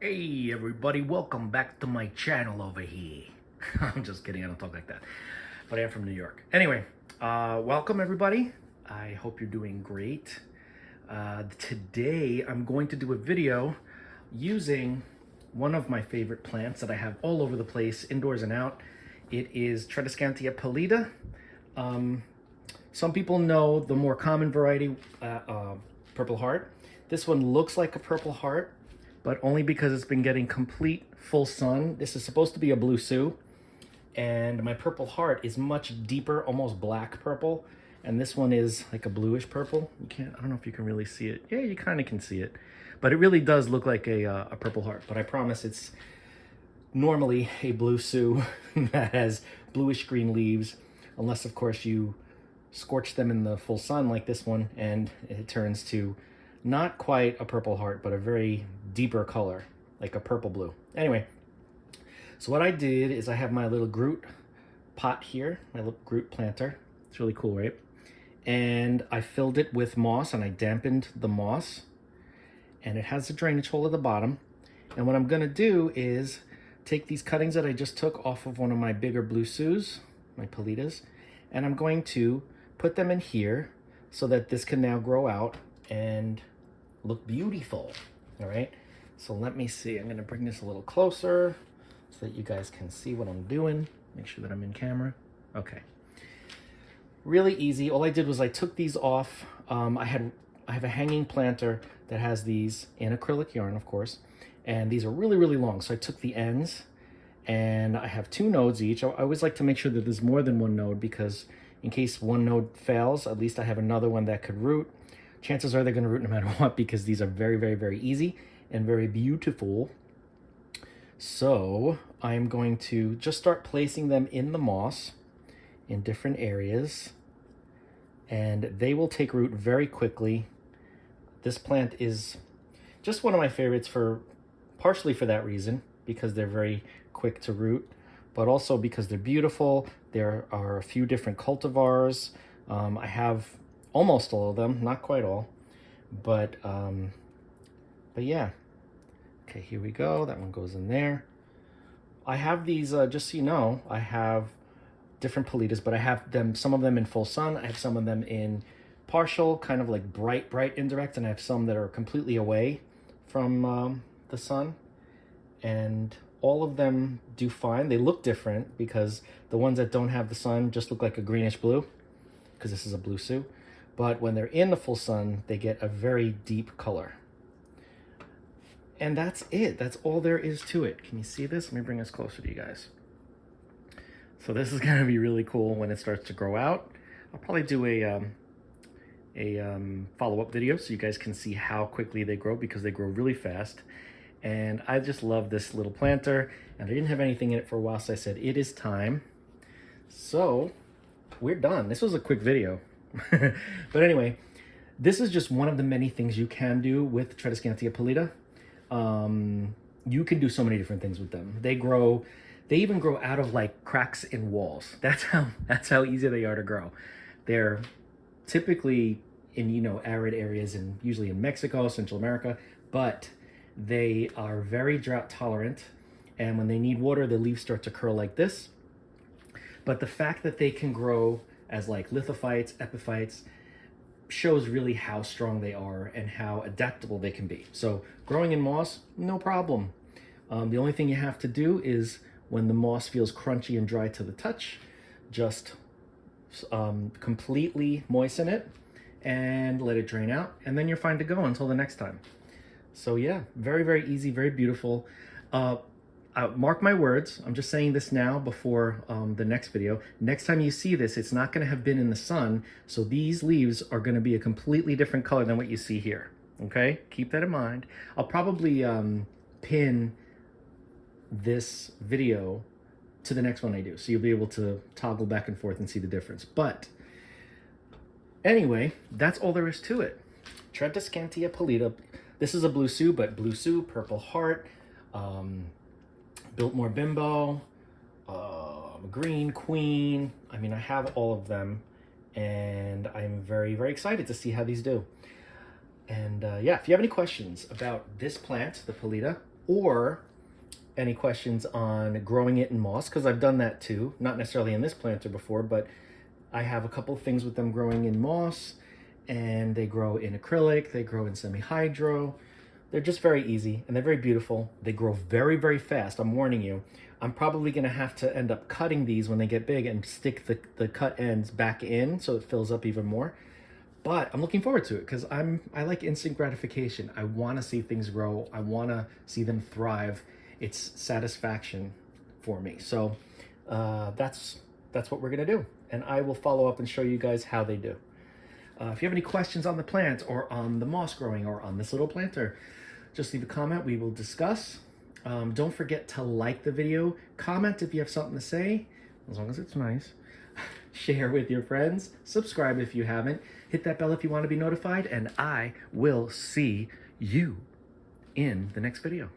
Hey everybody, welcome back to my channel over here. I'm just kidding, I don't talk like that. But I am from New York. Anyway, welcome everybody. I hope you're doing great. Today I'm going to do a video using one of my favorite plants that I have all over the place, indoors and out. It is Trendy pallida. Some people know the more common variety, Purple Heart. This one looks like a Purple Heart, but only because it's been getting complete full sun. This is supposed to be a blue Sue, and my Purple Heart is much deeper, almost black purple, and this one is like a bluish purple. I don't know if you can really see it. Yeah, you kind of can see it, but it really does look like a Purple Heart, but I promise it's normally a blue Sue that has bluish green leaves, unless of course you scorch them in the full sun like this one, and it turns to not quite a Purple Heart, but a very deeper color, like a purple blue. Anyway, so what I did is I have my little Groot pot here, my little Groot planter. It's really cool, right? And I filled it with moss, and I dampened the moss, and it has a drainage hole at the bottom. And what I'm gonna do is take these cuttings that I just took off of one of my bigger blue Sues, my pallitas, and I'm going to put them in here so that this can now grow out and look beautiful. All right, so let me see. I'm gonna bring this a little closer so that you guys can see what I'm doing. Make sure that I'm in camera. Okay, really easy. All I did was I took these off. I have a hanging planter that has these in acrylic yarn, of course, and these are really long. So I took the ends, and I have 2 nodes each. I always like to make sure that there's more than 1 node, because in case one node fails, at least I have another one that could root. Chances are they're going to root no matter what, because these are very easy and very beautiful. So I'm going to just start placing them in the moss in different areas, and they will take root very quickly. This plant is just one of my favorites, partially for that reason, because they're very quick to root, but also because they're beautiful. There are a few different cultivars. I have almost all of them, not quite all, but yeah. Okay, here we go. That one goes in there. I have these, just so you know, I have different pallitas, but I have some of them in full sun. I have some of them in partial, kind of like bright indirect, and I have some that are completely away from the sun. And all of them do fine. They look different because the ones that don't have the sun just look like a greenish blue, because this is a blue Sue. But when they're in the full sun, they get a very deep color. And that's it. That's all there is to it. Can you see this? Let me bring this closer to you guys. So this is going to be really cool when it starts to grow out. I'll probably do a follow-up video so you guys can see how quickly they grow, because they grow really fast. And I just love this little planter, and I didn't have anything in it for a while, so I said it is time. So we're done. This was a quick video. But anyway, this is just one of the many things you can do with Trendy pallida. You can do so many different things with them. They even grow out of like cracks in walls. That's how easy they are to grow. They're typically in, arid areas, and usually in Mexico, Central America, but they are very drought tolerant, and when they need water, the leaves start to curl like this. But the fact that they can grow as like lithophytes, epiphytes, shows really how strong they are and how adaptable they can be. So growing in moss, no problem. The only thing you have to do is, when the moss feels crunchy and dry to the touch, just completely moisten it and let it drain out, and then you're fine to go until the next time. So yeah, very easy, very beautiful. Mark my words, I'm just saying this now before the next video. Next time you see this, it's not going to have been in the sun, so these leaves are going to be a completely different color than what you see here. Okay, keep that in mind. I'll probably pin this video to the next one I do, so you'll be able to toggle back and forth and see the difference. But anyway, that's all there is to it. Trendy pallida. This is a blue Sue, but blue Sue, Purple Heart, Biltmore Bimbo, Green Queen. I mean, I have all of them, and I'm very excited to see how these do. And yeah, if you have any questions about this plant, the pallida, or any questions on growing it in moss, because I've done that too, not necessarily in this planter before, but I have a couple of things with them growing in moss, and they grow in acrylic, they grow in semi-hydro. They're just very easy and they're very beautiful. They grow very, very fast. I'm warning you. I'm probably gonna have to end up cutting these when they get big and stick the cut ends back in so it fills up even more. But I'm looking forward to it because I like instant gratification. I wanna see things grow. I wanna see them thrive. It's satisfaction for me. So that's what we're gonna do. And I will follow up and show you guys how they do. If you have any questions on the plant or on the moss growing or on this little planter, just leave a comment, we will discuss. Don't forget to like the video, comment if you have something to say, as long as it's nice. Share with your friends, subscribe if you haven't, hit that bell if you want to be notified, and I will see you in the next video.